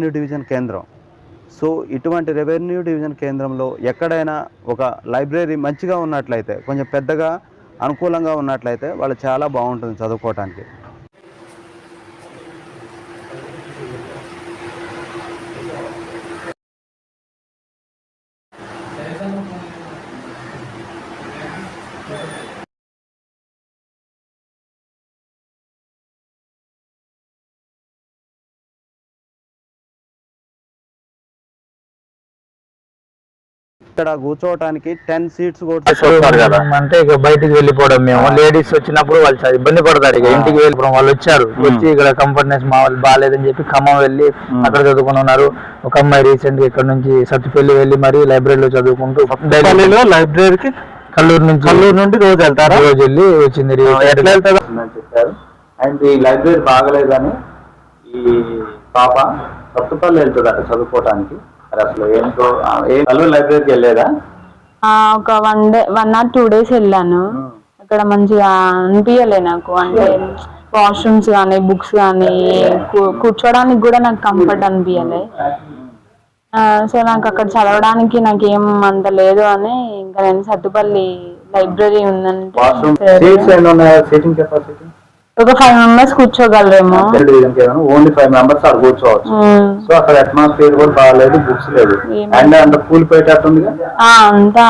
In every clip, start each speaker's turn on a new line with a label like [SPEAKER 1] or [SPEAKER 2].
[SPEAKER 1] Revenue division కేంద్రం. So ఇటువంటి revenue division కేంద్రంలో ఎక్కడైనా ఒక లైబ్రరీ మంచిగా ఉన్నట్లయితే, కొంచెం పెద్దగా అనుకూలంగా ఉన్నట్లయితే వాళ్ళు చాలా బాగుంటుంది చదువుకోవటానికి. ఇక్కడ కూర్చోవటానికి 10 సీట్స్
[SPEAKER 2] అంటే ఇక బయటికి వెళ్ళిపోవడం, మేము లేడీస్ వచ్చినప్పుడు వాళ్ళు ఇబ్బంది పడతారు. ఇక ఇంటికి వెళ్ళిపోవడం, వాళ్ళు వచ్చి ఇక్కడ కంఫర్ట్నెస్ మా వాళ్ళు బాగాలేదని చెప్పి ఖమ్మం వెళ్ళి అక్కడ చదువుకుని ఉన్నారు. ఒక అమ్మాయి రీసెంట్ గా ఇక్కడ నుంచి సత్తుపల్లి వెళ్ళి మరి లైబ్రరీలో చదువుకుంటూ
[SPEAKER 1] లైబ్రరీకి
[SPEAKER 2] కల్లూరు
[SPEAKER 1] నుండి రోజు వెళ్తారా?
[SPEAKER 2] రోజు వెళ్ళి వచ్చింది.
[SPEAKER 1] ఎట్లా వెళ్తారు చెప్పారు. అండ్ ఈ లైబ్రరీ బాగలేదని ఈ పాప సత్తుపల్లి వెళ్తుందట చదువుకోవటానికి. అసలు ఏంటో కల్లూరు లైబ్రరీకి వెళ్ళేదా?
[SPEAKER 3] ఒక 1 or 2 days వెళ్ళాను. అక్కడ మంచిగా అనిపించలే నాకు. అంటే వాష్రూమ్స్ కానీ, బుక్స్ కానీ, కూర్చోడానికి కూడా నాకు కంఫర్ట్ అనిపించలే. సో నాకు అక్కడ చదవడానికి నాకేం అంత లేదు అని ఇంకా నేను సత్తుపల్లి లైబ్రరీ ఉందంటే ఒక 5 members కూర్చోగలరేమో.
[SPEAKER 1] ఓన్లీ 5 members అక్కడ కూర్చోవచ్చు. సో అక్కడ అట్మాస్ఫియర్ కూడా బాగాలేదు, బుక్స్ లేదు, అండ్ అంత కూలిపోయేటట్టుంది.
[SPEAKER 3] అంతా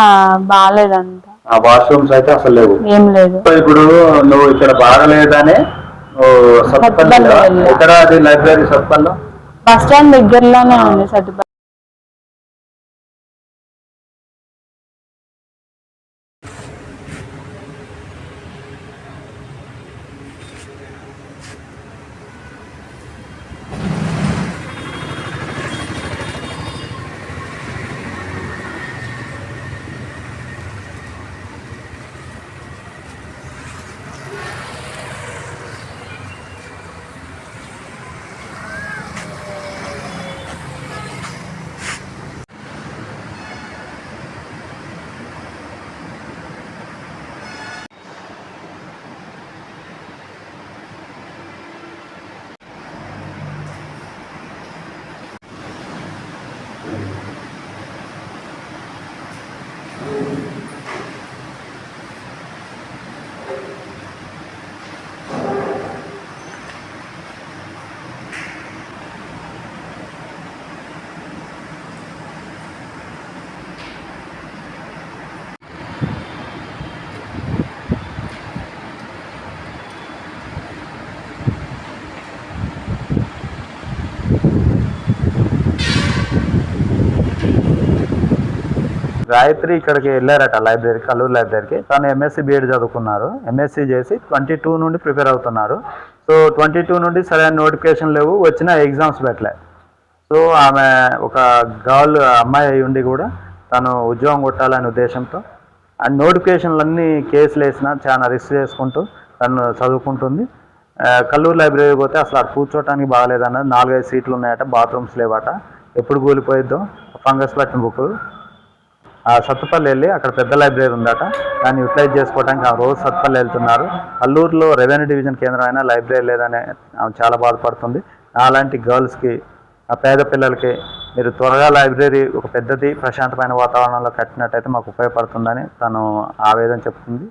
[SPEAKER 3] బాగాలేదు, అంతా
[SPEAKER 1] వాష్రూమ్స్ అయితే అసలు లేవు,
[SPEAKER 3] ఏం లేదు.
[SPEAKER 1] ఇప్పుడు నువ్వు ఇక్కడ బాగలేదనే ఎక్కడ అది లైబ్రరీ? సత్తుపల్లి
[SPEAKER 3] బస్ స్టాండ్ దగ్గరలోనే ఉంది సత్తుపల్లి.
[SPEAKER 1] గాయత్రి ఇక్కడికి వెళ్ళారట లైబ్రరీ, కల్లూరు లైబ్రరీకి. తను ఎంఎస్సి బిఎడ్ చదువుకున్నారు. ఎంఎస్సి చేసి 22 నుండి ప్రిపేర్ అవుతున్నారు. సో 22 నుండి సరైన నోటిఫికేషన్ లేవు, వచ్చిన ఎగ్జామ్స్ పెట్టలే. సో ఆమె ఒక గర్ల్ అమ్మాయి అయి ఉండి కూడా తను ఉద్యోగం కొట్టాలనే ఉద్దేశంతో అండ్ నోటిఫికేషన్లన్నీ కేసులు వేసినా చాలా రిస్క్ చేసుకుంటూ తను చదువుకుంటుంది. కల్లూరు లైబ్రరీ పోతే అసలు అక్కడ కూర్చోవటానికి బాగాలేదన్నది. 4-5 సీట్లు ఉన్నాయట, బాత్రూమ్స్ లేవట. ఎప్పుడు కూలిపోయిద్దో, ఫంగస్ పట్టిన బుక్. సత్తుపల్లి వెళ్ళి అక్కడ పెద్ద లైబ్రరీ ఉందట, దాన్ని యూటిలైజ్ చేసుకోవడానికి రోజు సత్తుపల్లి వెళ్తున్నారు. కల్లూరులో రెవెన్యూ డివిజన్ కేంద్రం అయినా లైబ్రరీ లేదని చాలా బాధపడుతుంది. అలాంటి గర్ల్స్కి, పేద పిల్లలకి మీరు త్వరగా లైబ్రరీ ఒక పెద్దది ప్రశాంతమైన వాతావరణంలో కట్టినట్టయితే మాకు ఉపయోగపడుతుందని తను ఆవేదన చెప్తుంది.